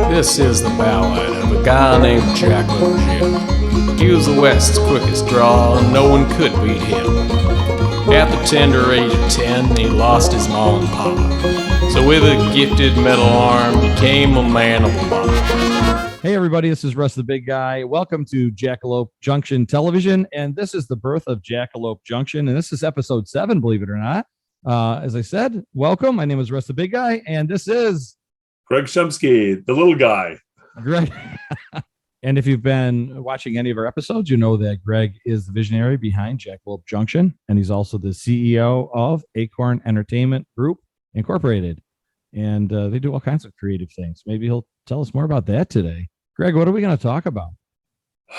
This is the ballad of a guy named Jackalope Jim. He was the West's quickest draw, and no one could beat him. At the tender age of 10, he lost his mom and pop. So with a gifted metal arm, became a man of law. Hey everybody, this is Russ the Big Guy. Welcome to Jackalope Junction Television, and this is the birth of Jackalope Junction, and this is episode 7, believe it or not. As I said, welcome. My name is Russ the Big Guy, and this is Greg Shumsky, the little guy. Greg. And if you've been watching any of our episodes, you know that Greg is the visionary behind Jackalope Junction, and he's also the CEO of Acorn Entertainment Group Incorporated. And they do all kinds of creative things. Maybe he'll tell us more about that today. Greg, what are we going to talk about?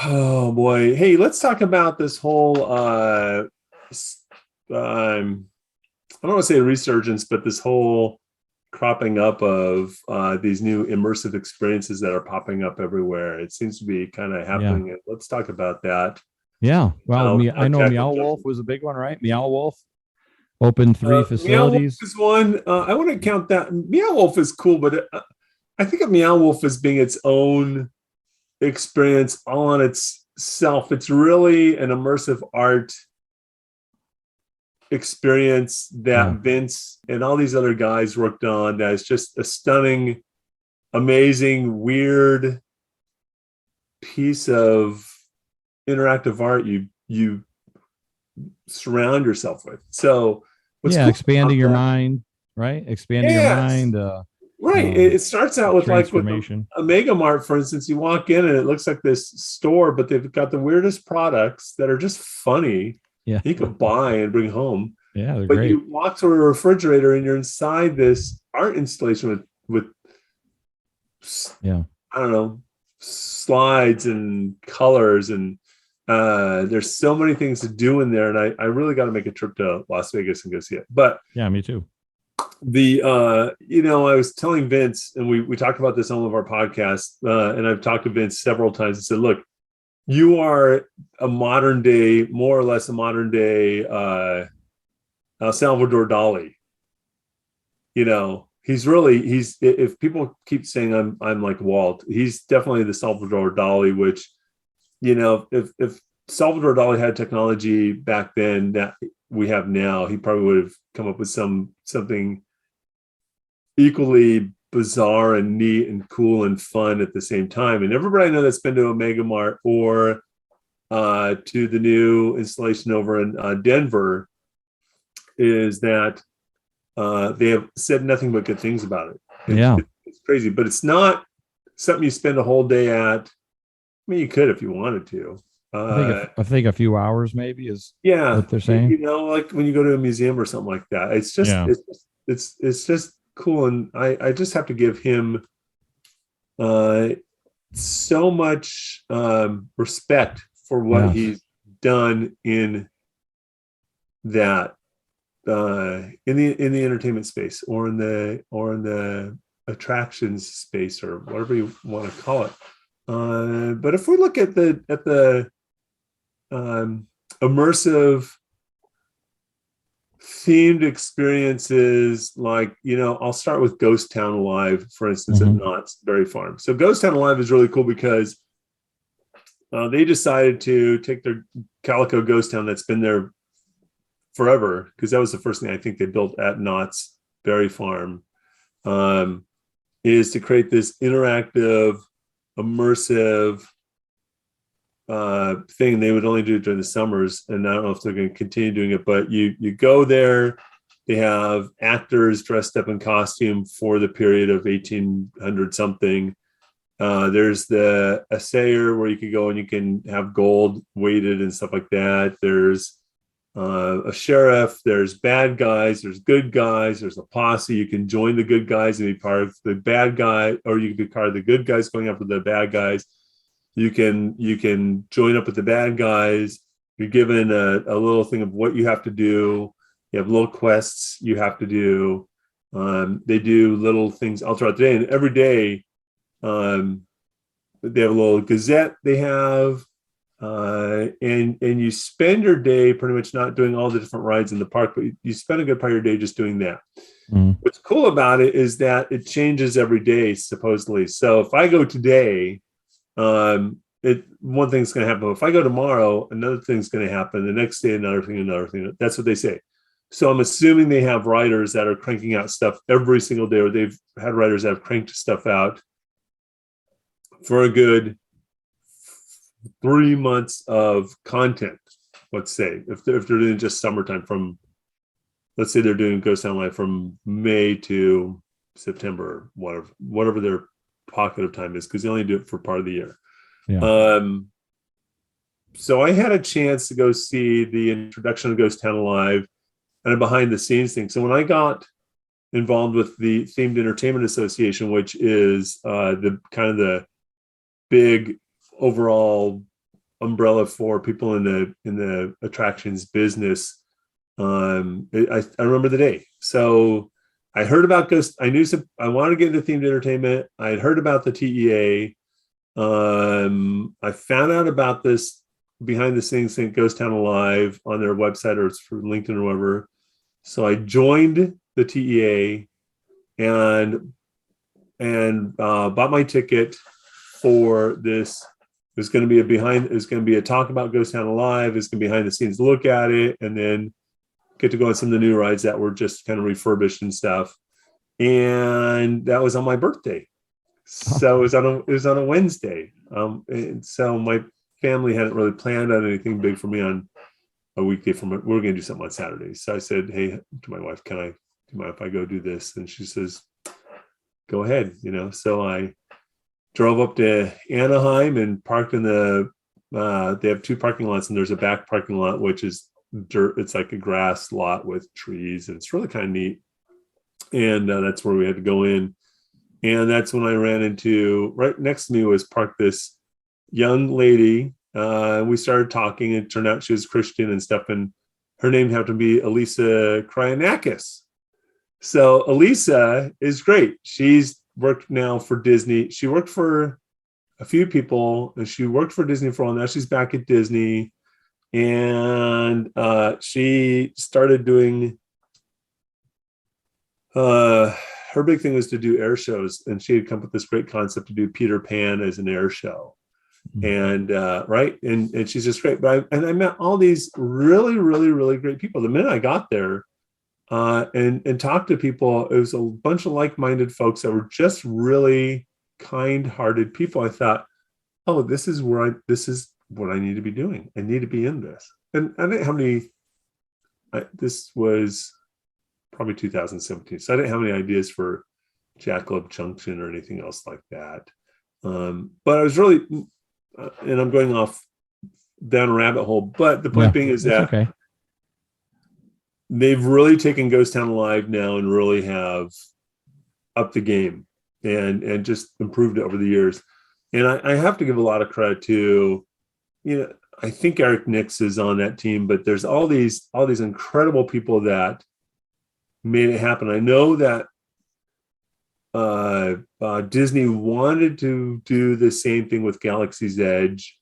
Oh boy. Hey, let's talk about this whole I don't want to say resurgence, but this whole cropping up of these new immersive experiences that are popping up everywhere. It seems to be kind of happening. Yeah. Let's talk about that. Yeah. Well, I know Meow Wolf was a big one, right? Meow Wolf opened 3 facilities. Meow Wolf is one. I wouldn't count that. Meow Wolf is cool, but I think of Meow Wolf as being its own experience all on itself. It's really an immersive art experience that Vince and all these other guys worked on. That is just a stunning, amazing, weird piece of interactive art you surround yourself with. So cool expanding your mind, right? Expanding your mind. Right. It starts out with like with a Mega Mart, for instance. You walk in and it looks like this store, but they've got the weirdest products that are just funny. Yeah, you could buy and bring home. Yeah, they're but great. You walk through a refrigerator and you're inside this art installation with I don't know, slides and colors, and there's so many things to do in there. And I really got to make a trip to Las Vegas and go see it. But yeah, me too. I was telling Vince, and we talked about this on one of our podcasts, and I've talked to Vince several times and said, look, you are more or less a modern day Salvador Dali. You know, he's if people keep saying I'm like Walt, he's definitely the Salvador Dali, which, you know, if Salvador Dali had technology back then that we have now, he probably would have come up with something equally bizarre and neat and cool and fun at the same time. And everybody I know that's been to a Mega Mart or to the new installation over in Denver is that they have said nothing but good things about it. It's crazy, but it's not something you spend a whole day at. I mean, you could if you wanted to. I think a few hours maybe is what they're saying. You know, like when you go to a museum or something like that. It's just it's just cool, and I just have to give him so much respect for what he's done in that in the entertainment space or in the attractions space or whatever you want to call it. But if we look at the immersive themed experiences, like, you know, I'll start with Ghost Town Alive, for instance, at Knott's Berry Farm. So Ghost Town Alive is really cool because they decided to take their Calico Ghost Town that's been there forever, because that was the first thing I think they built at Knott's Berry Farm, is to create this interactive, immersive thing. They would only do it during the summers, and I don't know if they're going to continue doing it, but you go there, they have actors dressed up in costume for the period of 1800 something. There's the assayer where you can go and you can have gold weighted and stuff like that. There's a sheriff, there's bad guys, there's good guys, there's a posse. You can join the good guys and be part of the bad guy, or you can be part of the good guys going after the bad guys. You can join up with the bad guys. You're given a little thing of what you have to do. You have little quests you have to do. They do little things all throughout the day, and every day they have a little gazette they have, and you spend your day pretty much not doing all the different rides in the park, but you spend a good part of your day just doing that. Mhm. What's cool about it is that it changes every day, supposedly. So if I go today, one thing's going to happen. If I go tomorrow, another thing's going to happen. The next day, another thing. That's what they say. So I'm assuming they have writers that are cranking out stuff every single day, or they've had writers that have cranked stuff out for a good 3 months of content. Let's say if they're doing just summertime from, let's say they're doing Ghost Town Live from May to September, whatever their pocket of time is, because they only do it for part of the year. Yeah. So I had a chance to go see the introduction of Ghost Town Live and a behind the scenes thing. So when I got involved with the Themed Entertainment Association, which is the kind of the big overall umbrella for people in the attractions business, I remember the day. So I heard about Ghost. I wanted to get into themed entertainment. I had heard about the TEA. I found out about this behind the scenes thing, Ghost Town Alive, on their website, or it's for LinkedIn or whatever. So I joined the TEA and bought my ticket for this. There's going to be a talk about Ghost Town Alive. It's going to be behind the scenes look at it, and then get to go on some of the new rides that were just kind of refurbished and stuff. And that was on my birthday. So it was on a Wednesday. And so my family hadn't really planned on anything big for me on a weekday. We're going to do something on Saturday. So I said, hey, to my wife, do you mind if I go do this? And she says, go ahead. So I drove up to Anaheim and parked in they have two parking lots, and there's a back parking lot, which is dirt. It's like a grass lot with trees, and it's really kind of neat. And that's where we had to go in. And that's when I ran into, right next to me was parked this young lady. We started talking. It turned out she was Christian and stuff. And her name happened to be Elisa Kryanakis. So Elisa is great. She's worked now for Disney. She worked for a few people, and she worked for Disney for a while. Now she's back at Disney. And she started doing, her big thing was to do air shows, and she had come up with this great concept to do Peter Pan as an air show. And right, and she's just great. But I met all these really, really, really great people. The minute I got there and talked to people, it was a bunch of like-minded folks that were just really kind-hearted people. I thought, oh, this is what I need to be doing. I need to be in this. And I didn't have any. This was probably 2017. So I didn't have any ideas for Jackalope Junction or anything else like that. But I was really, and I'm going off down a rabbit hole, but the point being is that they've really taken Ghost Town Alive now and really have upped the game and just improved it over the years. And I have to give a lot of credit to, I think Eric Nix is on that team, but there's all these incredible people that made it happen. I know that Disney wanted to do the same thing with Galaxy's Edge,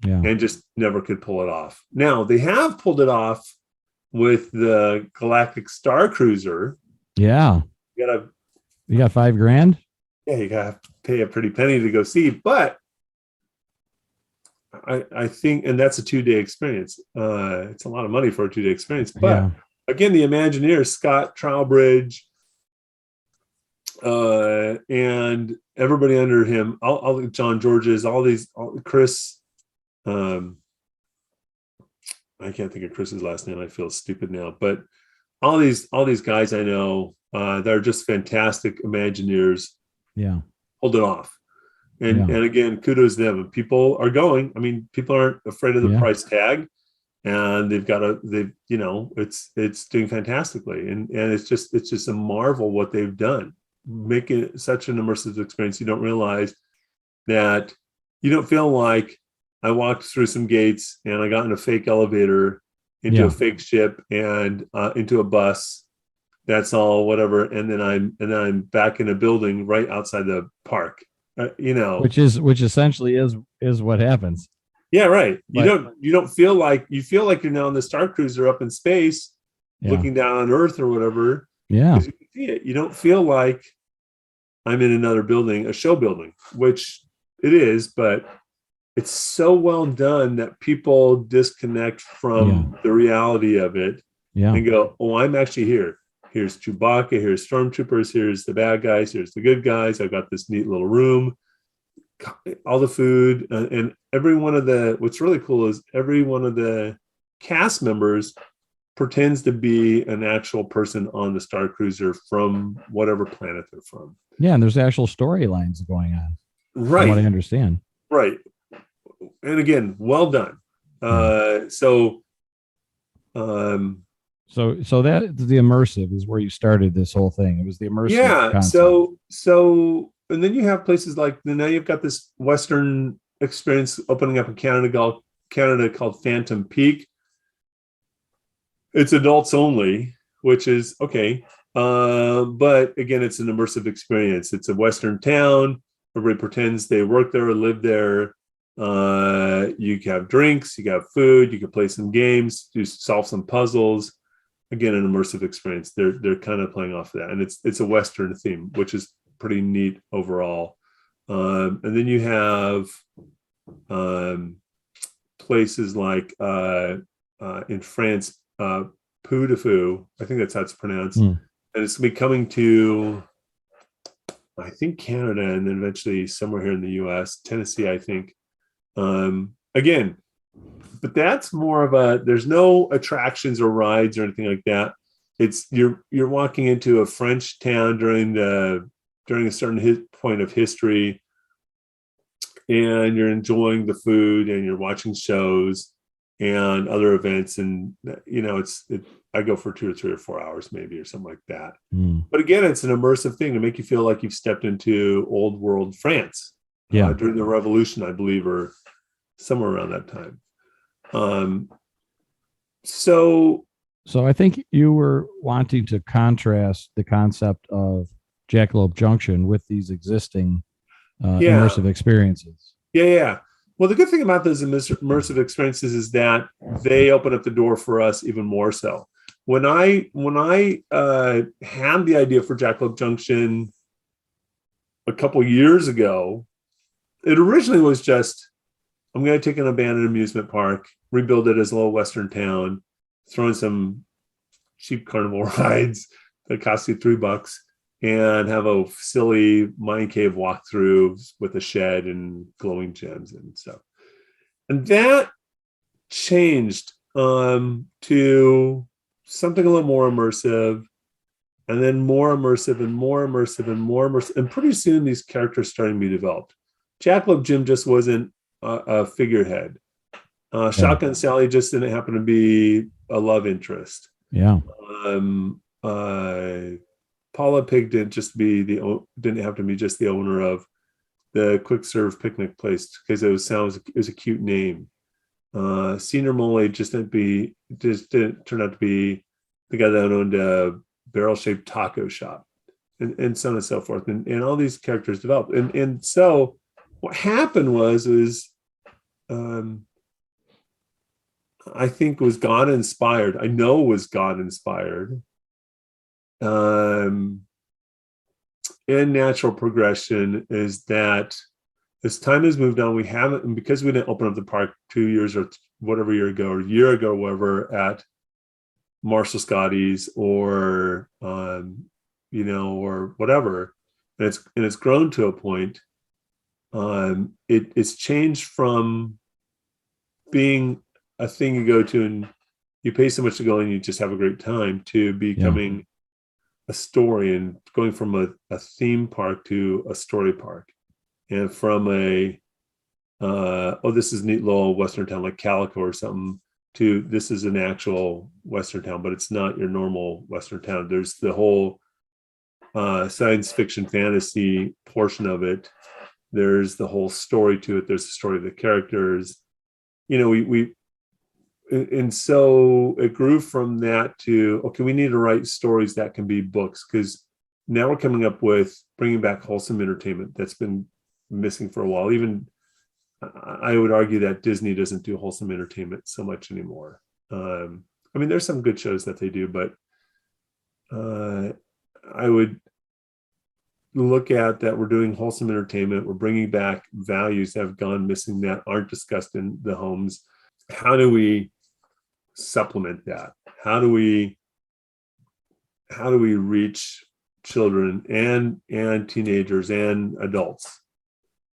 and just never could pull it off. Now they have pulled it off with the Galactic Star Cruiser. Yeah, you got $5,000. Yeah, you gotta pay a pretty penny to go see, but I think, and that's a 2-day experience. It's a lot of money for a 2-day experience, but again, the Imagineers, Scott Trowbridge, and everybody under him, all John Georges, Chris, I can't think of Chris's last name. I feel stupid now, but all these guys I know, they're just fantastic Imagineers. Yeah, hold it off. And again, kudos to them. People are going. I mean, people aren't afraid of the price tag, and it's doing fantastically. And it's just a marvel what they've done, making it such an immersive experience. You don't realize that, you don't feel like I walked through some gates and I got in a fake elevator into a fake ship and into a bus. That's all, whatever. And then I'm back in a building right outside the park. Which essentially is what happens. Yeah, right. You don't feel like, you're now in the Star Cruiser up in space, looking down on Earth or whatever. Yeah. Because you can see it. You don't feel like I'm in another building, a show building, which it is, but it's so well done that people disconnect from the reality of it and go, oh, I'm actually here. Here's Chewbacca, here's stormtroopers, here's the bad guys, here's the good guys. I've got this neat little room, all the food, and every one of what's really cool is every one of the cast members pretends to be an actual person on the Star Cruiser from whatever planet they're from. Yeah, and there's actual storylines going on. Right. From what I understand. Right. And again, well done. So that the immersive is where you started this whole thing. It was the immersive. Yeah. concept. So and then you have places like now you've got this Western experience opening up in Canada called Phantom Peak. It's adults only, which is okay. But again, it's an immersive experience. It's a Western town. Everybody pretends they work there or live there. You can have drinks, you can have food, you can play some games, solve some puzzles. Again, an immersive experience. They're kind of playing off of that, and it's a Western theme, which is pretty neat overall. And then you have places like in France, Pou de Fou, I think that's how it's pronounced, and it's gonna be coming to, I think, Canada, and then eventually somewhere here in the U.S., Tennessee, I think. Again, but that's more of there's no attractions or rides or anything like that. It's you're walking into a French town during a certain point of history, and you're enjoying the food and you're watching shows and other events, and I go for 2 or 3 or 4 hours maybe or something like that. But again, it's an immersive thing to make you feel like you've stepped into old world France during the Revolution, I believe, or somewhere around that time. So I think you were wanting to contrast the concept of Jackalope Junction with these existing immersive experiences. Yeah. Well, the good thing about those immersive experiences is that they open up the door for us even more so. When I had the idea for Jackalope Junction a couple years ago, it originally was just, I'm going to take an abandoned amusement park, rebuild it as a little Western town, throw in some cheap carnival rides that cost you $3, and have a silly mine cave walkthrough with a shed and glowing gems and stuff. And that changed to something a little more immersive, and then more immersive and more immersive and more immersive. And pretty soon these characters starting to be developed. Jackalope Jim just wasn't a figurehead. Shotgun Sally just didn't happen to be a love interest. Yeah. Paula Pig didn't have to be just the owner of the quick serve picnic place because it was a cute name. Senior Mole just didn't turn out to be the guy that owned a barrel-shaped taco shop, and so on and so forth. And all these characters developed. And so what happened was I think was God inspired. I know it was God inspired. And natural progression is that as time has moved on, we haven't, and because we didn't open up the park 2 years or whatever year ago, or a year ago, whatever, at Marshall Scotty's or or whatever, and it's grown to a point. It's changed from being a thing you go to and you pay so much to go and you just have a great time to becoming a story, and going from a theme park to a story park, and from this is a neat little Western town like Calico or something, to this is an actual Western town, but it's not your normal Western town. There's the whole science fiction fantasy portion of it. There's the whole story to it. There's the story of the characters. And so it grew from that to, okay, we need to write stories that can be books, because now we're coming up with bringing back wholesome entertainment that's been missing for a while. Even I would argue that Disney doesn't do wholesome entertainment so much anymore. There's some good shows that they do, but I would look at that we're doing wholesome entertainment. We're bringing back values that have gone missing that aren't discussed in the homes. How do we supplement that? How do we reach children and teenagers and adults?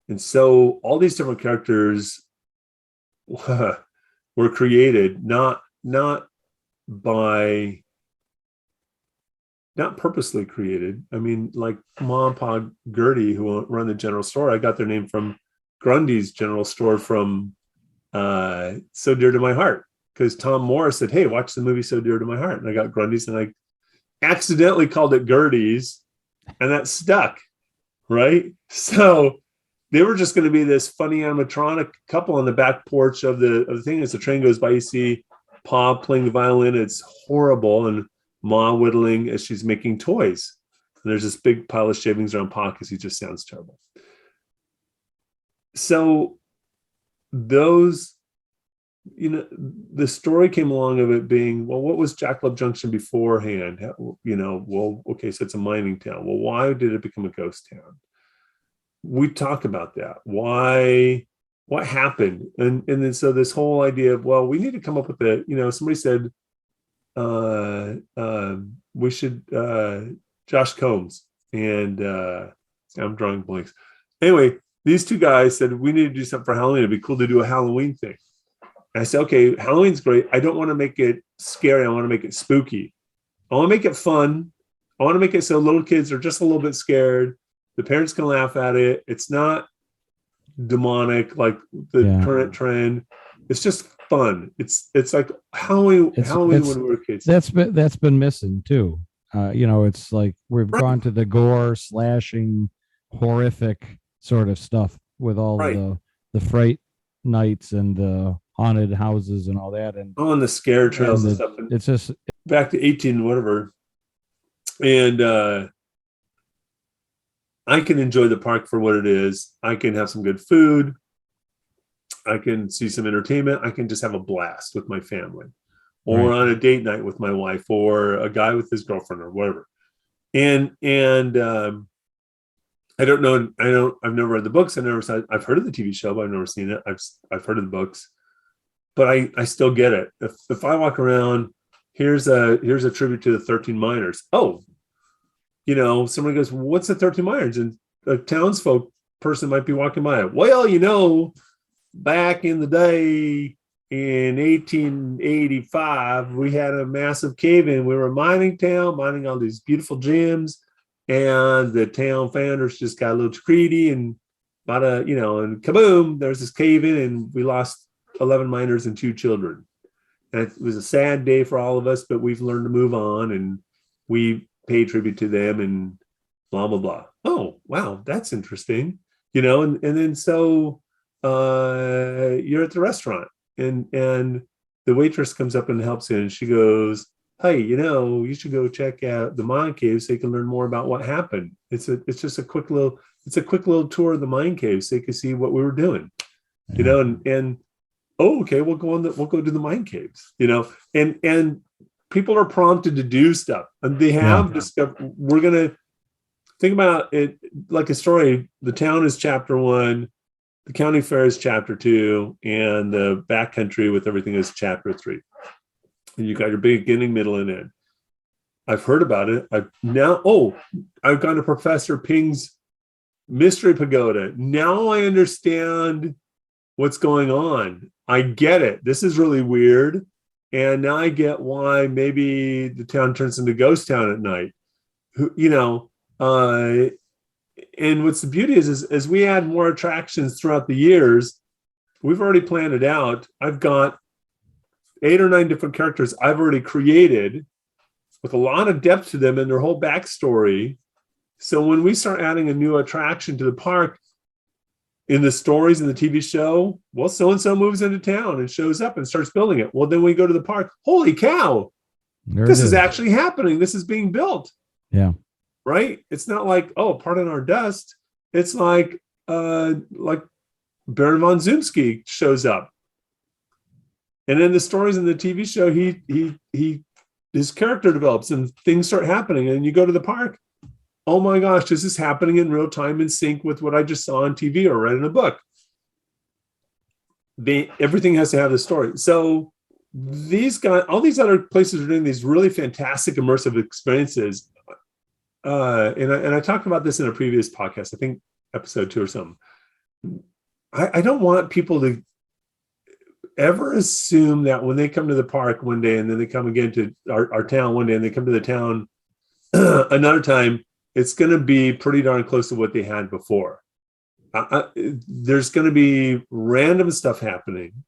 And so all these different characters were created not purposely created. I mean, like Mom and Pa Gertie, who run the general store, I got their name from Grundy's general store from So Dear to My Heart, because Tom Morris said, hey, watch the movie So Dear to My Heart. And I got Grundy's, and I accidentally called it Gertie's, and that stuck, right? So they were just going to be this funny animatronic couple on the back porch of the thing. As the train goes by, you see Pa playing the violin. It's horrible. And Ma whittling as she's making toys. And there's this big pile of shavings around Pa because he just sounds terrible. So those, the story came along of it being, well, what was Jackalope Junction beforehand? Well, okay, so it's a mining town. Well, why did it become a ghost town? We talk about that. Why? What happened? And then so this whole idea of, well, we need to come up with somebody said, we should Josh Combs and I'm drawing blanks. Anyway, these two guys said we need to do something for Halloween. It'd be cool to do a Halloween thing. And I said, okay, Halloween's great. I don't want to make it scary. I want to make it spooky. I want to make it fun. I want to make it so little kids are just a little bit scared. The parents can laugh at it. It's not demonic like the current trend. It's just fun. It's like Halloween when we were kids. That's been missing too. It's like we've gone to the gore, slashing, horrific sort of stuff with all the fright nights and the haunted houses and all that, and the scare trails and stuff. And it's just back to 18 whatever, and I can enjoy the park for what it is. I can have some good food. I can see some entertainment. I can just have a blast with my family, or on a date night with my wife, or a guy with his girlfriend, or whatever. And I don't know. I've never read the books. I've heard of the TV show, but I've never seen it. I've heard of the books, but I still get it. If I walk around, here's a tribute to the 13 miners. Oh, somebody goes, what's the 13 miners? And a townsfolk person might be walking by it. Well, back in the day in 1885, we had a massive cave-in. We were a mining town, mining all these beautiful gems, and the town founders just got a little too greedy and and kaboom, there's this cave-in, and we lost 11 miners and 2 children. And it was a sad day for all of us, but we've learned to move on, and we pay tribute to them and blah, blah, blah. Oh, wow, that's interesting. And then so you're at the restaurant, and the waitress comes up and helps you, and she goes, hey, you should go check out the mine cave so you can learn more about what happened. It's a quick little tour of the mine cave so you can see what we were doing. And oh, okay, we'll go to the mine caves, and people are prompted to do stuff, and they have discovered. We're going to think about it like a story. The town is chapter 1, the county fair is chapter 2, and the backcountry with everything is chapter 3. And you got your beginning, middle, and end. I've heard about it. I've gone to Professor Ping's Mystery Pagoda. Now I understand what's going on. I get it. This is really weird. And now I get why maybe the town turns into ghost town at night. And what's the beauty is as we add more attractions throughout the years, we've already planned it out. I've got 8 or 9 different characters I've already created with a lot of depth to them and their whole backstory. So when we start adding a new attraction to the park, in the stories in the TV show, well, so-and-so moves into town and shows up and starts building it. Well, then we go to the park. Holy cow, this is actually happening. This is being built. Yeah. Right? It's not like, oh, pardon our dust. It's like Baron von Zumsky shows up. And in the stories in the TV show, he his character develops and things start happening, and you go to the park. Oh my gosh, is this happening in real time in sync with what I just saw on TV or read in a book? Everything has to have the story. So these guys, all these other places are doing these really fantastic immersive experiences. And I talked about this in a previous podcast, I think episode 2 or something. I don't want people to ever assume that when they come to the park one day and then they come again to our town one day and they come to the town another time, it's going to be pretty darn close to what they had before. There's going to be random stuff happening.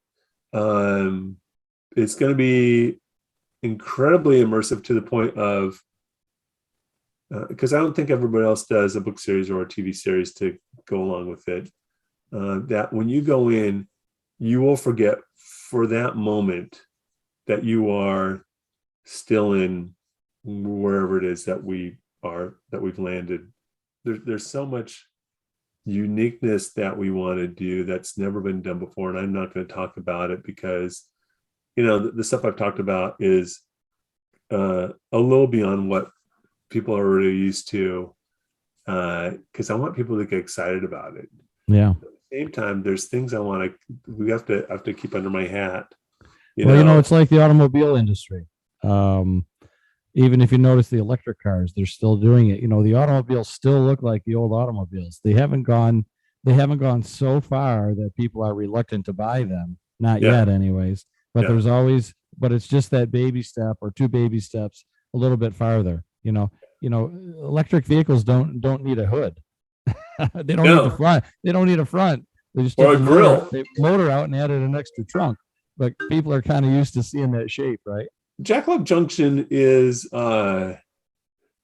It's going to be incredibly immersive to the point of, because I don't think everybody else does a book series or a TV series to go along with it, that when you go in, you will forget for that moment that you are still in wherever it is that we've landed. There's so much uniqueness that we want to do that's never been done before, and I'm not going to talk about it because the stuff I've talked about is a little beyond what people are already used to, because I want people to get excited about it. Yeah. At the same time, there's things we have to keep under my hat. It's like the automobile industry. Even if you notice the electric cars, they're still doing it. The automobiles still look like the old automobiles. They haven't gone so far that people are reluctant to buy them. Not yet anyways. But there's always, but it's just that baby step or 2 baby steps a little bit farther. Electric vehicles don't need a hood. They don't need the front. They don't need a front. They just or a grill. They motor out and added an extra trunk. But people are kind of used to seeing that shape, right? Jackalope Junction is, I'm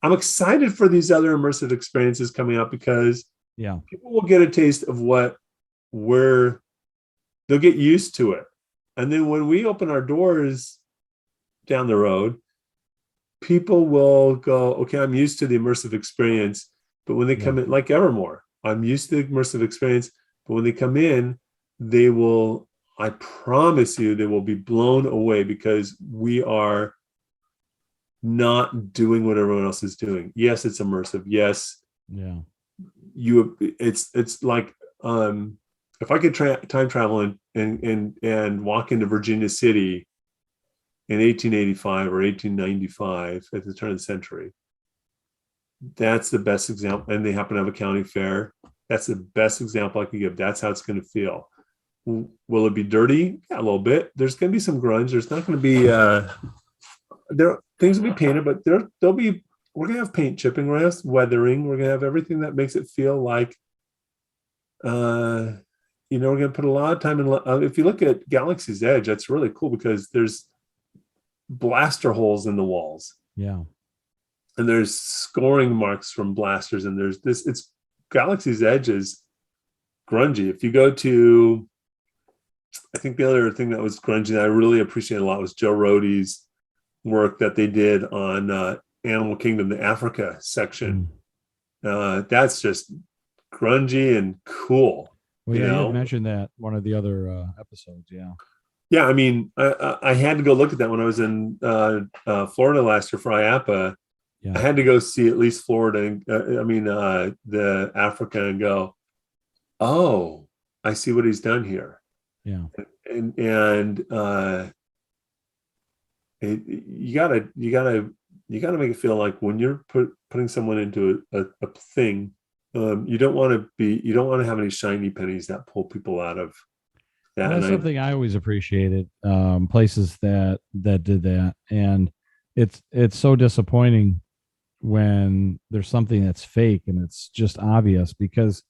excited for these other immersive experiences coming up because people will get a taste of where they'll get used to it. And then when we open our doors down the road, people will go, okay, I'm used to the immersive experience. But when they come in, like Evermore, I'm used to the immersive experience. But when they come in, I promise you, they will be blown away because we are not doing what everyone else is doing. Yes, it's immersive. Yes. Yeah. It's like, if I could time travel and walk into Virginia City in 1885 or 1895 at the turn of the century, that's the best example. And they happen to have a county fair. That's the best example I can give. That's how it's going to feel. Will it be dirty? Yeah, a little bit. There's going to be some grunge. There's not going to be things will be painted, but we're going to have paint chipping. We're going to have weathering. We're going to have everything that makes it feel like, we're going to put a lot of time in. If you look at Galaxy's Edge, that's really cool because there's blaster holes in the walls. Yeah. And there's scoring marks from blasters. And it's Galaxy's Edge is grungy. If you go to, I think the other thing that was grungy that I really appreciated a lot was Joe Rohde's work that they did on Animal Kingdom, the Africa section. That's just grungy and cool. Well, you had mentioned that one of the other episodes. Yeah. I mean, I had to go look at that when I was in Florida last year for IAPA. I had to go see at least Florida, the Africa, and go, oh, I see what he's done here. Yeah. And you gotta make it feel like when you're putting someone into a thing, you don't want to have any shiny pennies that pull people out of that. That's something I always appreciated, places that did that. And it's so disappointing when there's something that's fake and it's just obvious, because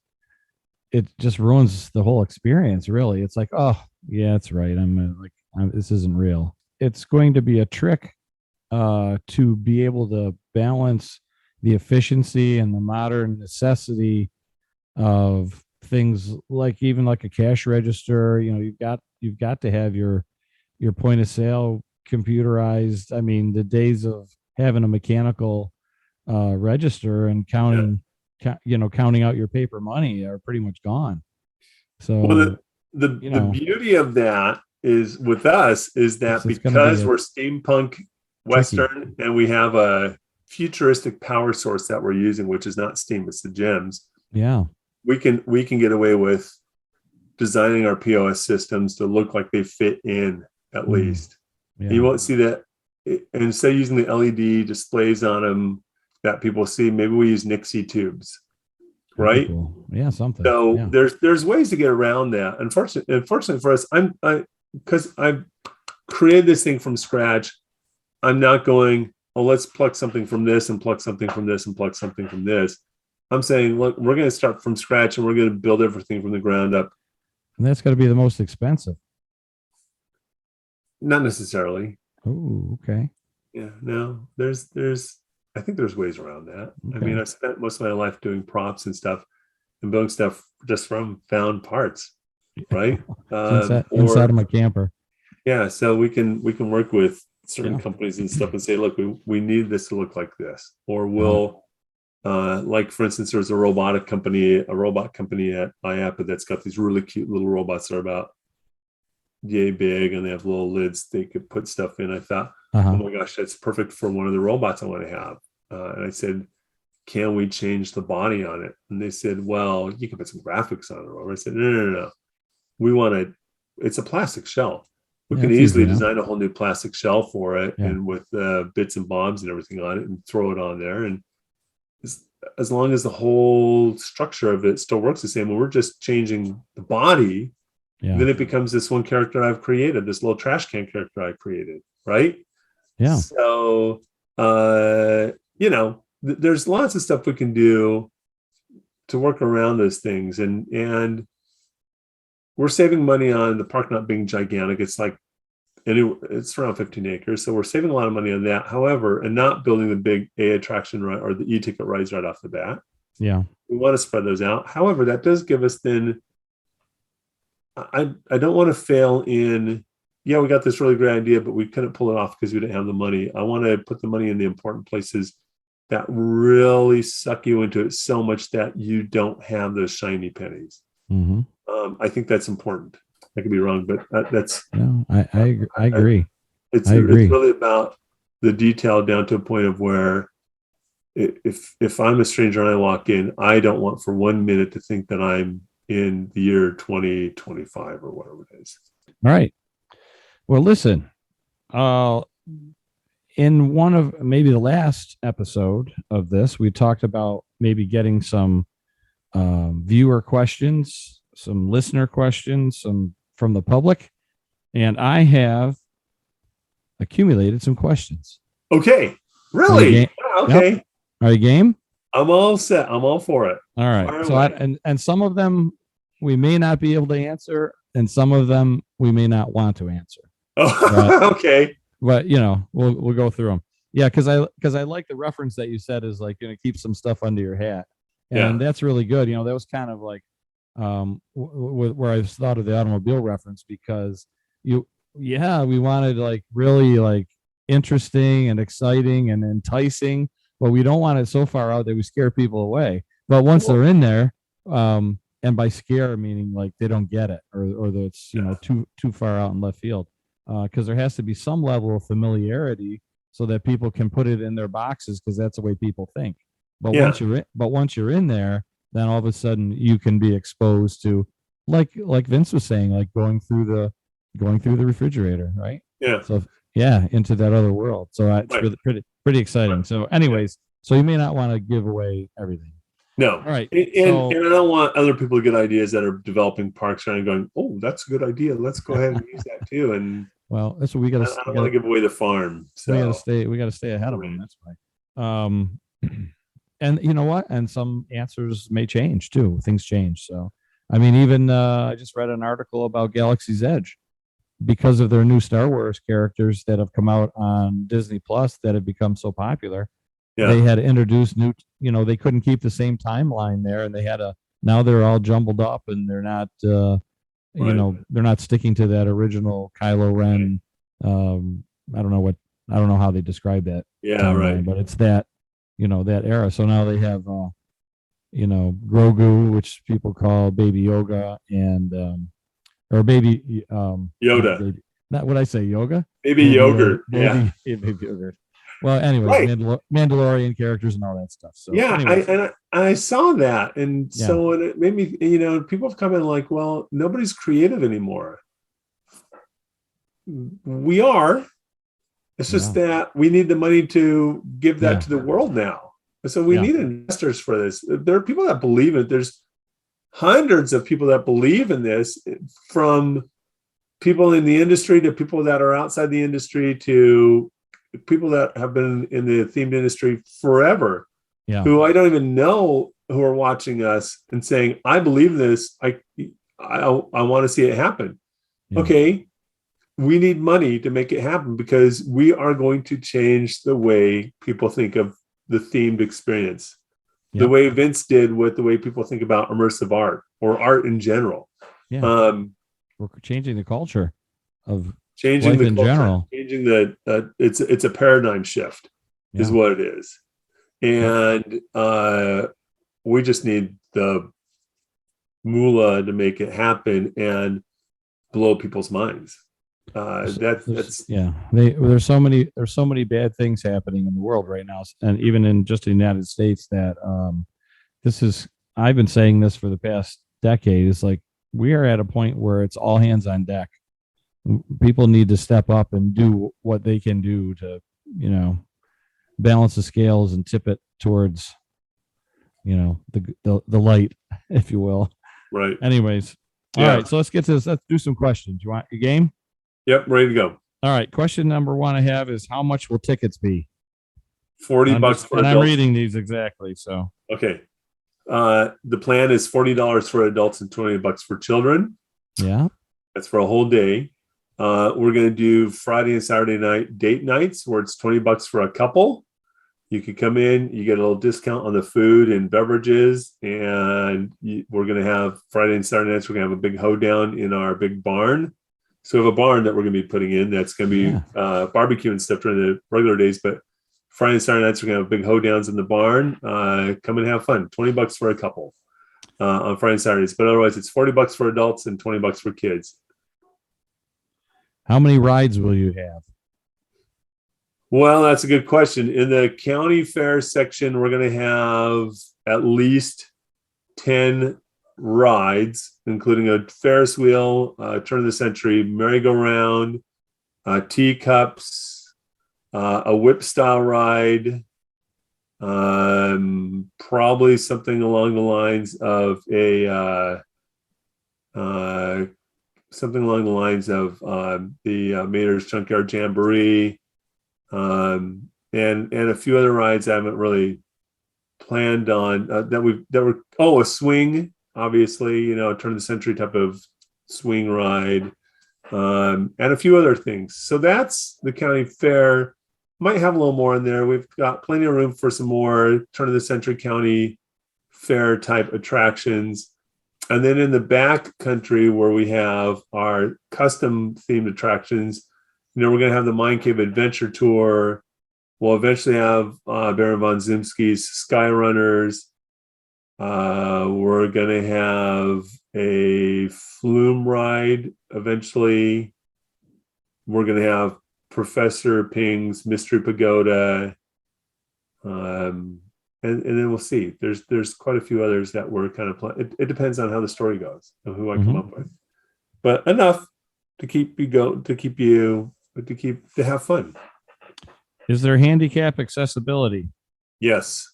it just ruins the whole experience. Really, it's like, oh yeah, that's right. This isn't real. It's going to be a trick to be able to balance the efficiency and the modern necessity of things like even like a cash register. You've got to have your point of sale computerized. I mean, the days of having a mechanical register and counting out your paper money are pretty much gone. So the beauty of that is with us is that because we're steampunk Western, and we have a futuristic power source that we're using, which is not steam, it's the gems. Yeah. We can get away with designing our POS systems to look like they fit in at least. Yeah. You won't see that. And instead of using the LED displays on them that people see, maybe we use Nixie tubes, right? Cool. Yeah, something. So yeah. there's ways to get around that. Unfortunately for us, because I've created this thing from scratch. I'm not going, oh, let's pluck something from this and pluck something from this and pluck something from this. I'm saying, look, we're going to start from scratch and we're going to build everything from the ground up. And that's got to be the most expensive. Not necessarily. Oh, okay. Yeah, no, I think there's ways around that. Okay. I mean, I've spent most of my life doing props and stuff and building stuff just from found parts, right? Inside of my camper. Yeah, so we can work with certain companies and stuff and say, look, we need this to look like this, or we'll like, for instance, there's a robot company at IAPA that's got these really cute little robots that are about yay big, and they have little lids they could put stuff in. I thought, oh my gosh, that's perfect for one of the robots I want to have. And I said, can we change the body on it? And they said, well, you can put some graphics on it. I said, no. We want it's a plastic shell. We can easily design a whole new plastic shell for it, and with bits and bobs and everything on it, and throw it on there. And as long as the whole structure of it still works the same, and we're just changing the body, then it becomes this one character I've created, this little trash can character I created, right? Yeah. So, there's lots of stuff we can do to work around those things, and we're saving money on the park not being gigantic. It's like it's around 15 acres, so we're saving a lot of money on that. However, and not building the big A attraction or the e-ticket rides right off the bat. Yeah, we want to spread those out. However, that does give us then. I don't want to fail in. Yeah, we got this really great idea, but we couldn't pull it off because we didn't have the money. I want to put the money in the important places that really suck you into it so much that you don't have those shiny pennies. Mm-hmm. I think that's important. I could be wrong, but that's. No, I agree. It's really about the detail down to a point of where if I'm a stranger and I walk in, I don't want for 1 minute to think that I'm in the year 2025 or whatever it is. All right. Well, listen, in one of maybe the last episode of this, we talked about maybe getting some viewer questions, some listener questions, some from the public, and I have accumulated some questions. Okay. Really? Okay. Yep. Are you game? I'm all set. I'm all for it. All right. So and some of them we may not be able to answer, and some of them we may not want to answer. Oh, okay. But we'll go through them. Yeah, because I like the reference that you said is like keep some stuff under your hat, and that's really good. That was kind of like where I thought of the automobile reference, because we wanted like really like interesting and exciting and enticing, but we don't want it so far out that we scare people away. But once they're in there, and by scare meaning like they don't get it or that it's too far out in left field, because there has to be some level of familiarity so that people can put it in their boxes, because that's the way people think. But once you're in there, then all of a sudden you can be exposed to like Vince was saying, like going through the refrigerator, right? Yeah. So into that other world. So it's really pretty exciting. Right. So anyways, so you may not want to give away everything. No. All right. And I don't want other people to get ideas that are developing parks and going, oh, that's a good idea. Let's go ahead and use that too. And well, that's what we got to. I don't want to give away the farm. So we got to stay ahead of them. That's why. And you know what? And some answers may change too. Things change. So, I mean, even I just read an article about Galaxy's Edge, because of their new Star Wars characters that have come out on Disney Plus that have become so popular. Yeah. They had introduced new, they couldn't keep the same timeline there, and they had now they're all jumbled up, and they're not, they're not sticking to that original Kylo Ren. I don't know how they describe that. Yeah, timeline, right. But it's that, that era. So now they have, Grogu, which people call Baby Yoga, and or Baby Yoda. Not what I say, yoga. Maybe yogurt. Yeah. Maybe yogurt. Well, anyways, Right. Mandalorian characters and all that stuff. So Yeah, anyways, I saw that, and yeah, so it made me, people have come in like, well, nobody's creative anymore. We are. It's just yeah, that we need the money to give that yeah, to the world now. And so we yeah, need investors for this. There are people that believe it. There's hundreds of people that believe in this, from people in the industry to people that are outside the industry to people that have been in the themed industry forever, yeah, who I don't even know, who are watching us and saying, I believe this. I want to see it happen. yeah. Okay. We need money to make it happen, because we are going to change the way people think of the themed experience, the Yep. way Vince did with the way people think about immersive art or art in general. Yeah. Um, We're changing the culture of changing life the in culture, general. changing it's a paradigm shift, is Yeah. what it is. And we just need the moolah to make it happen and blow people's minds. That's There's so many bad things happening in the world right now, and even in just the United States, that I've been saying this for the past decade. It's like we are at a point where it's all hands on deck. People need to step up and do what they can do to, balance the scales and tip it towards, the light, if you will. right. Anyways, all right. So let's get to this. Let's do some questions. You want your game? Yep, ready to go. All right. Question number one I have is, how much will tickets be? $40 for adults. I'm reading these exactly. So okay. The plan is $40 for adults and $20 for children. yeah, that's for a whole day. We're going to do Friday and Saturday night date nights, where it's $20 for a couple. You can come in, you get a little discount on the food and beverages, and we're going to have Friday and Saturday nights. We're going to have a big hoedown in our big barn. So we have a barn that we're going to be putting in that's going to be barbecue and stuff during the regular days, but Friday and Saturday nights, we're going to have big hoedowns in the barn. Come and have fun. $20 for a couple on Friday and Saturdays. But otherwise, it's $40 for adults and $20 for kids. How many rides will you have? Well, that's a good question. In the county fair section, we're going to have at least 10 rides, including a Ferris wheel, turn of the century, merry-go-round, teacups, a whip style ride, probably something along the lines of the Mater's Junkyard Jamboree, and a few other rides I haven't really planned on a swing, obviously, turn of the century type of swing ride, and a few other things. So that's the county fair. Might have a little more in there. We've got plenty of room for some more turn of the century county fair type attractions. And then in the back country, where we have our custom themed attractions, we're going to have the Mind Cave Adventure Tour. We'll eventually have Baron von Zimski's Skyrunners. We're going to have a flume ride eventually. We're going to have Professor Ping's Mystery Pagoda. And then we'll see. There's quite a few others that we're kind of it depends on how the story goes and who I come up with. But enough to keep you to have fun. Is there handicap accessibility? Yes,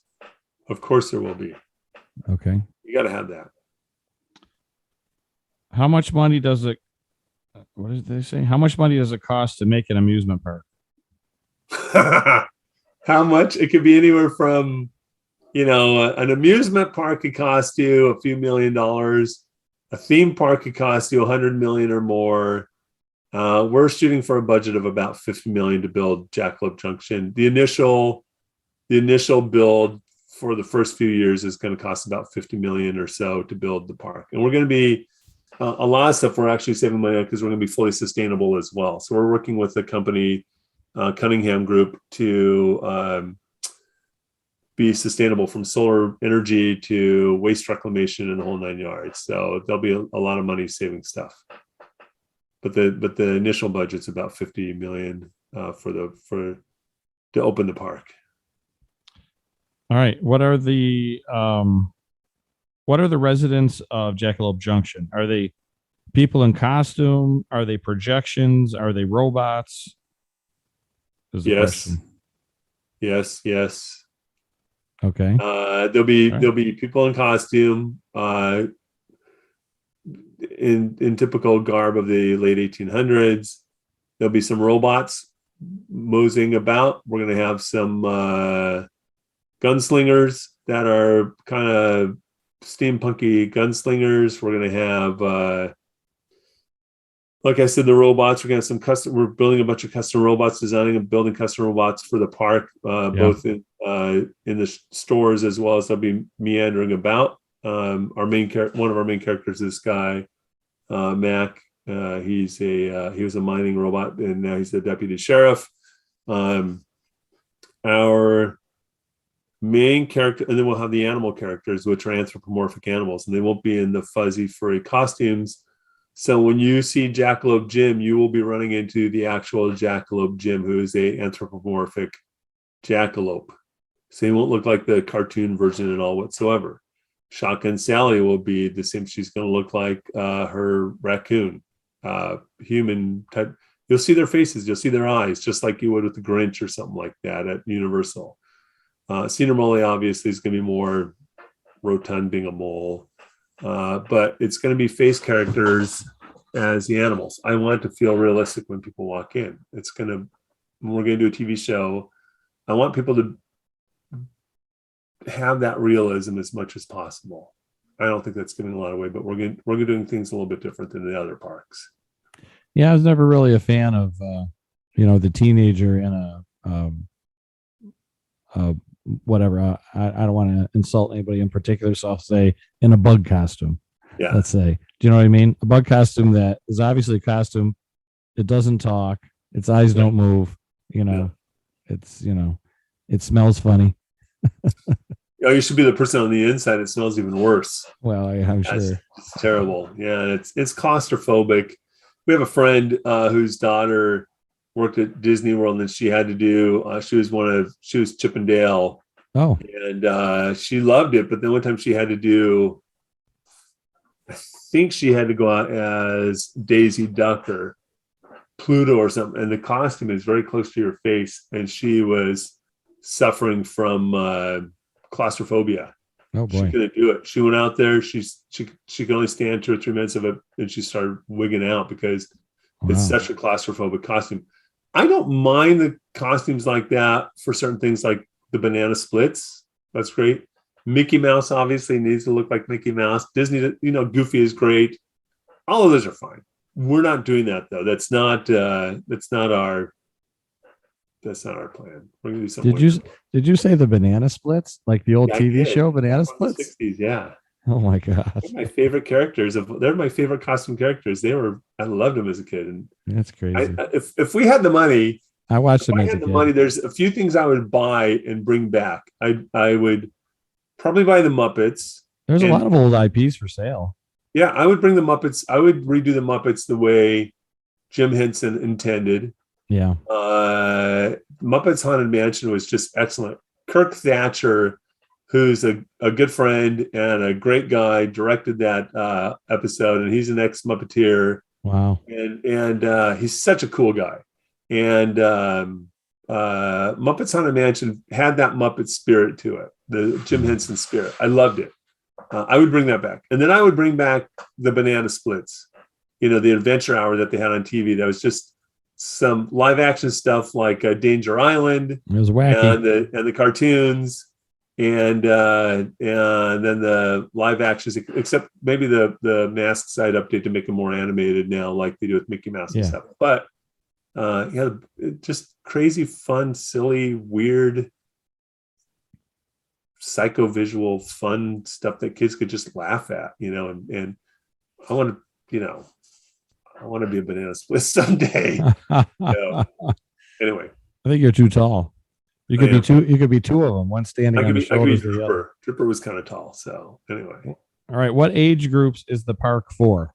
of course there will be. Okay. You got to have that. How much money does it? What did they say? How much money does it cost to make an amusement park? How much? It could be anywhere from, an amusement park could cost you a few $1 million. A theme park could cost you $100 million or more. We're shooting for a budget of about $50 million to build Jackalope Junction. The initial build for the first few years is going to cost about $50 million or so to build the park, and we're going to be a lot of stuff we're actually saving money on, because we're going to be fully sustainable as well. So we're working with the company Cunningham Group to be sustainable, from solar energy to waste reclamation and the whole 9 yards. So there'll be a lot of money saving stuff. the initial budget's about $50 million to open the park. All right. What are the residents of Jackalope Junction? Are they people in costume? Are they projections? Are they robots? Is the question. Yes. Okay. There'll be people in costume, in typical garb of the late 1800s. There'll be some robots moseying about. We're going to have some gunslingers that are kind of steampunky gunslingers. We're going to have, like I said, the robots. We're going to have some custom. We're building a bunch of custom robots, designing and building custom robots for the park, both in the stores as well as they'll be meandering about. One of our main characters, this guy, Mac. He was a mining robot, and now he's the deputy sheriff. Our main character, and then we'll have the animal characters, which are anthropomorphic animals, and they won't be in the fuzzy, furry costumes. So when you see Jackalope Jim, you will be running into the actual Jackalope Jim, who is a anthropomorphic jackalope. So he won't look like the cartoon version at all whatsoever. Shotgun Sally will be the same. She's going to look like her raccoon, human type. You'll see their faces, you'll see their eyes, just like you would with the Grinch or something like that at Universal. Cedar Mole obviously is going to be more rotund, being a mole, but it's going to be face characters as the animals. I want it to feel realistic when people walk in. When we're going to do a TV show, I want people to have that realism as much as possible. I don't think that's giving a lot away, but we're doing things a little bit different than the other parks. Yeah, I was never really a fan of the teenager in a whatever. I don't want to insult anybody in particular, so I'll say in a bug costume. Yeah. Let's say. Do you know what I mean? A bug costume that is obviously a costume. It doesn't talk. Its eyes don't move. It's it smells funny. Oh, you should be the person on the inside. It smells even worse. Well, I'm sure. It's terrible. Yeah, it's claustrophobic. We have a friend whose daughter worked at Disney World, and she had to do. She was Chip and Dale. Oh, and she loved it. But then one time she had to do. I think she had to go out as Daisy Duck or Pluto or something, and the costume is very close to your face, and she was suffering from claustrophobia. Oh boy. She couldn't do it. She went out there. She could only stand 2 or 3 minutes of it, and she started wigging out because it's such a claustrophobic costume. I don't mind the costumes like that for certain things, like the banana splits. That's great. Mickey Mouse obviously needs to look like Mickey Mouse. Disney, Goofy is great. All of those are fine. We're not doing that though. That's not our plan. We're gonna do something. Did you say the banana splits, like the old TV show Banana Splits? 60s, yeah. Oh my gosh. They're my favorite characters. They're my favorite costume characters. I loved them as a kid. And that's crazy. If we had the money, I watched them as a kid. Money, there's a few things I would buy and bring back. I would probably buy the Muppets. There's a lot of old IPs for sale. Yeah, I would bring the Muppets. I would redo the Muppets the way Jim Henson intended. Yeah. Muppets Haunted Mansion was just excellent. Kirk Thatcher, who's a good friend and a great guy, directed that episode, and he's an ex-Muppeteer. Wow. And he's such a cool guy. And Muppets Haunted Mansion had that Muppet spirit to it, the Jim Henson spirit. I loved it. I would bring that back. And then I would bring back the banana splits, the adventure hour that they had on TV. That was just some live action stuff like Danger Island. It was wacky. And the cartoons. And then the live actions, except maybe the mask side update to make them more animated now, like they do with Mickey Mouse and stuff. But just crazy, fun, silly, weird, psycho-visual, fun stuff that kids could just laugh at, and I want to be a banana split someday. Anyway, I think you're too tall. You could be two. You could be two of them. One standing on the shoulders of the other. Tripper was kind of tall. So anyway. All right. What age groups is the park for?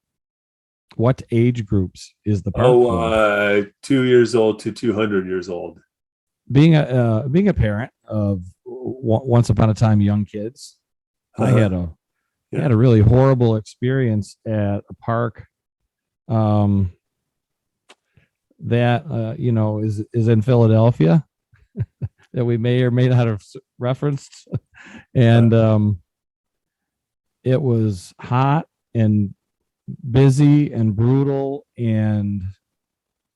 What age groups is the park Oh, for? 2 years old to 200 years old. Being a parent of once upon a time young kids, I Uh-huh. had a really horrible experience at a park um, that is in Philadelphia that we may or may not have referenced, and it was hot and busy and brutal, and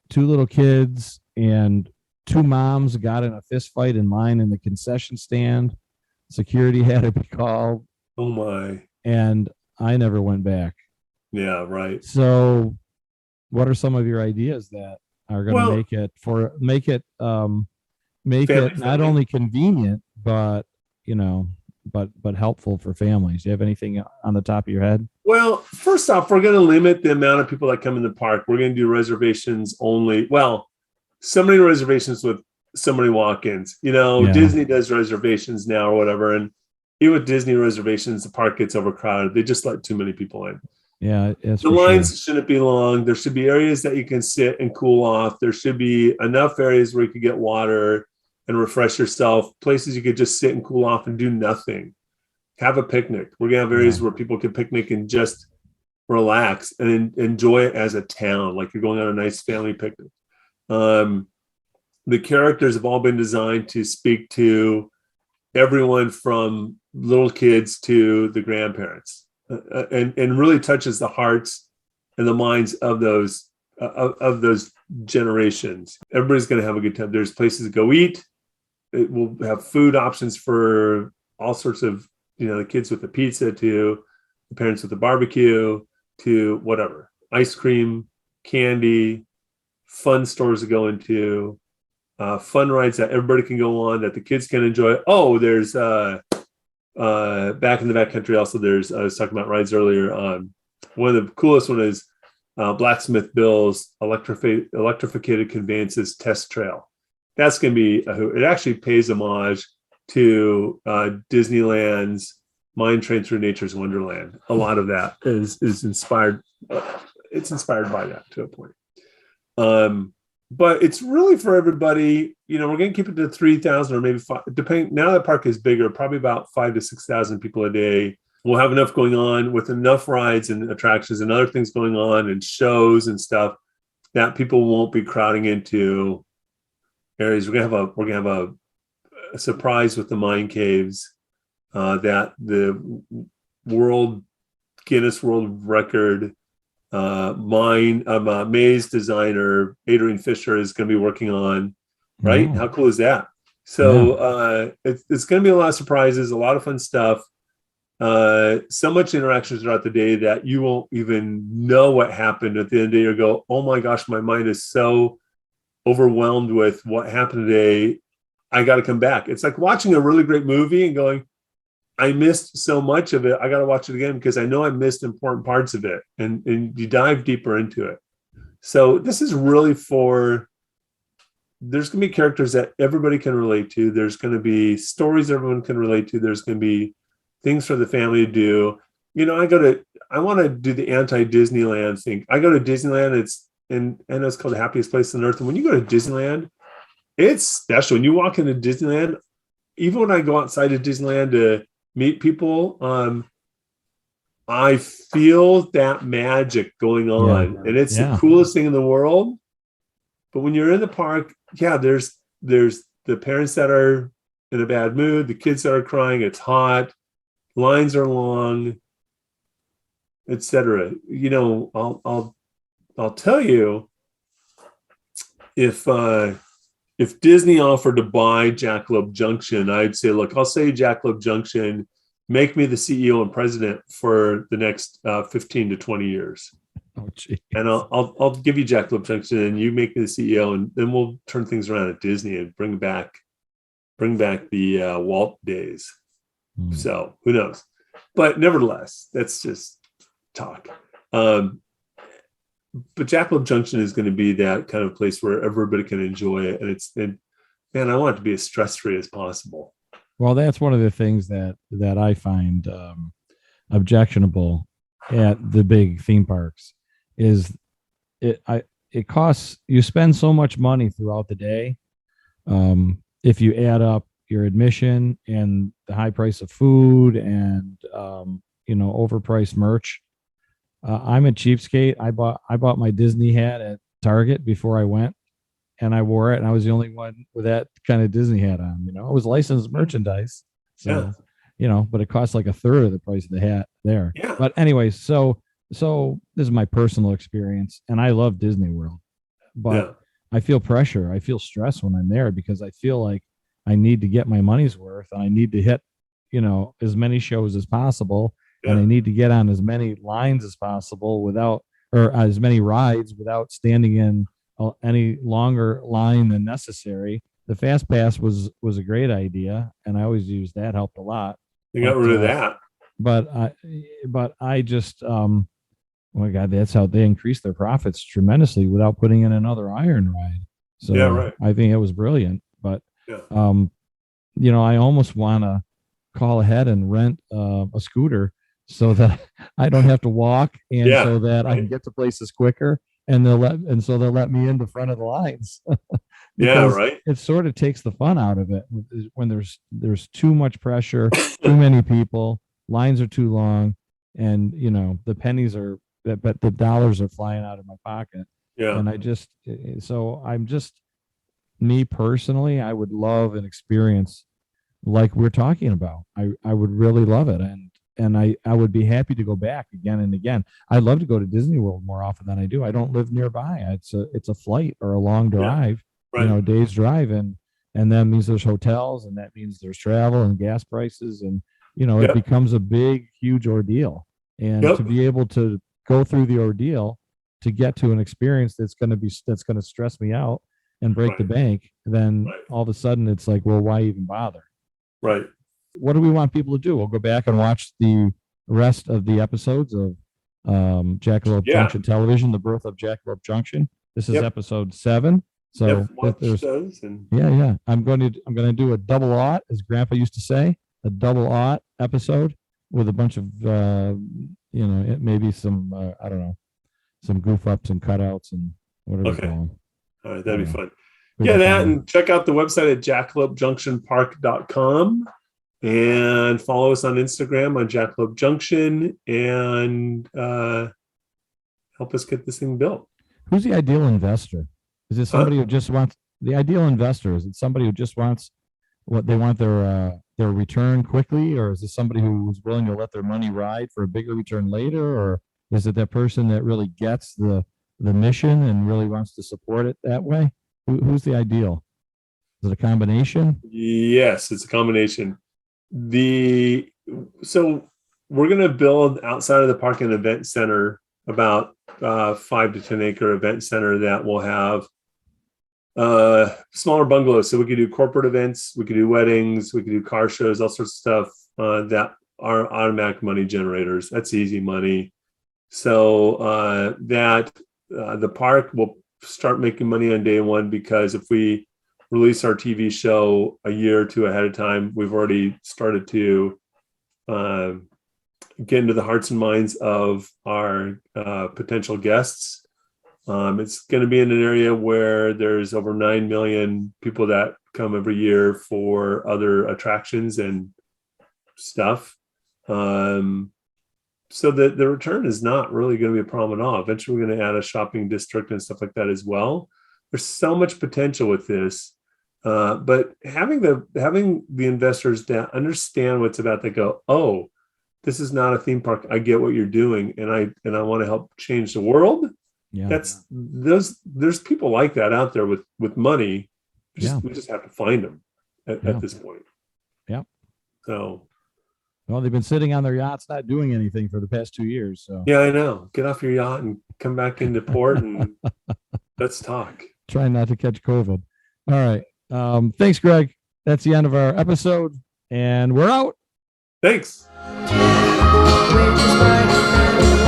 two little kids and two moms got in a fist fight in line in the concession stand. Security had to be called, Oh my. and I never went back. Yeah, right. So, what are some of your ideas that are going to Well, make family it not friendly. only convenient but helpful for families? Do you have anything on the top of your head? Well, first off, we're going to limit the amount of people that come in the park. We're going to do reservations only. Well, so many reservations with so many walk-ins. Yeah, Disney does reservations now or whatever. And even with Disney reservations, the park gets overcrowded. They just let too many people in. yeah, that's The for sure. lines shouldn't be long. There should be areas that you can sit and cool off. There should be enough areas where you could get water and refresh yourself, places you could just sit and cool off and do nothing. Have a picnic. We're going to have Yeah, areas where people can picnic and just relax and enjoy it as a town, like you're going on a nice family picnic. The characters have all been designed to speak to everyone from little kids to the grandparents, and really touches the hearts and the minds of those generations. Everybody's going to have a good time. There's places to go eat. It will have food options for all sorts of, the kids with the pizza to the parents with the barbecue to whatever, ice cream, candy, fun stores to go into, fun rides that everybody can go on that the kids can enjoy. Oh, there's back in the backcountry. Also, there's I was talking about rides earlier. One of the coolest one is Blacksmith Bill's electrificated conveyances test trail. That's going to be it actually pays homage to Disneyland's Mine Train Through Nature's Wonderland. A lot of that is inspired. It's inspired by that to a point. But it's really for everybody. We're going to keep it to 3,000 or maybe 5, depending. Now the park is bigger, probably about 5,000 to 6,000 people a day. We'll have enough going on with enough rides and attractions and other things going on and shows and stuff that people won't be crowding into areas. We're gonna have a surprise with the mine caves that the Guinness World Record maze designer Adrian Fisher is going to be working on. Right? oh, How cool is that? yeah, So it's going to be a lot of surprises, a lot of fun stuff. So much interactions throughout the day that you won't even know what happened at the end of the day. You go, oh my gosh, my mind is so overwhelmed with what happened today. I got to come back. It's like watching a really great movie and going, I missed so much of it. I got to watch it again because I know I missed important parts of it. And you dive deeper into it. So this is really there's going to be characters that everybody can relate to. There's going to be stories everyone can relate to. There's going to be things for the family to do. I want to do the anti-Disneyland thing. I go to Disneyland. It's called the happiest place on earth. And when you go to Disneyland, it's special. When you walk into Disneyland, even when I go outside of Disneyland to meet people, I feel that magic going yeah, on, and it's the yeah, coolest thing in the world. But when you're in the park, yeah, there's the parents that are in a bad mood, the kids that are crying, it's hot, lines are long, etc. I'll tell you, if Disney offered to buy Jackalope Junction, I'd say, look, I'll say Jackalope Junction, make me the CEO and president for the next 15 to 20 years. oh, gee. And I'll give you Jackalope Junction and you make me the CEO, and then we'll turn things around at Disney and bring back the Walt days. So who knows? But nevertheless, that's just talk. But Jackalope Junction is going to be that kind of place where everybody can enjoy it. And man, I want it to be as stress-free as possible. Well, that's one of the things that I find objectionable at the big theme parks is it costs, you spend so much money throughout the day. If you add up your admission and the high price of food and overpriced merch. I'm a cheapskate. I bought my Disney hat at Target before I went, and I wore it, and I was the only one with that kind of Disney hat on. It was licensed merchandise, so but it cost like a third of the price of the hat there. Yeah. But anyways, so this is my personal experience, and I love Disney World, but I feel pressure. I feel stress when I'm there because I feel like I need to get my money's worth, and I need to hit, as many shows as possible, and I need to get on as many lines as possible or as many rides without standing in any longer line than necessary. The Fast Pass was a great idea, and I always used that, helped a lot. You got rid of that. But I just, oh my God, that's how they increased their profits tremendously without putting in another iron ride. So I think it was brilliant. But I almost want to call ahead and rent a scooter so that I don't have to walk, and so that I can get to places quicker, and they'll let me in the front of the lines. It sort of takes the fun out of it when there's too much pressure, too many people, lines are too long, and the pennies but the dollars are flying out of my pocket. And I'm just me personally, I would love an experience like we're talking about. I would really love it, and I would be happy to go back again and again. I'd love to go to Disney World more often than I do. I don't live nearby. It's a flight or a long drive, a day's drive, and that means there's hotels, and that means there's travel and gas prices, and it becomes a big, huge ordeal. And to be able to go through the ordeal to get to an experience that's going to stress me out and break the bank, then all of a sudden it's like, well, why even bother? Right. What do we want people to do? We'll go back and watch the rest of the episodes of Jackalope Junction Television, The Birth of Jackalope Junction. This is episode 7. So there's those I'm going to do a double aught, as Grandpa used to say, a double aught episode with a bunch of maybe some I don't know, some goof ups and cutouts and whatever you call them. All right, that'd be fun. And check out the website at jackalopejunction.park.com, and follow us on Instagram on Jackalope Junction, and help us get this thing built. Who's the ideal investor? Is it somebody who just wants the ideal investor? Is it somebody who just wants what they want, their return quickly, or is it somebody who's willing to let their money ride for a bigger return later, or is it that person that really gets the mission and really wants to support it that way? Who's the ideal? Is it a combination? Yes, it's a combination. So we're going to build outside of the park an event center, about 5 to 10 acre event center that will have smaller bungalows. So we could do corporate events, we could do weddings, we could do car shows, all sorts of stuff that are automatic money generators. That's easy money. So the park will start making money on day one, because if we release our TV show a year or two ahead of time, we've already started to get into the hearts and minds of our potential guests. It's going to be in an area where there's over 9 million people that come every year for other attractions and stuff. So the return is not really going to be a problem at all. Eventually, we're going to add a shopping district and stuff like that as well. There's so much potential with this, but having the investors that understand what's about, that go, oh, this is not a theme park. I get what you're doing, and I want to help change the world. Yeah, there's people like that out there with money. We just have to find them at this point. Yeah. So. Well, they've been sitting on their yachts not doing anything for the past 2 years. So yeah, I know. Get off your yacht and come back into port and let's talk. Try not to catch COVID. All right. Thanks, Greg. That's the end of our episode, and we're out. Thanks. We're just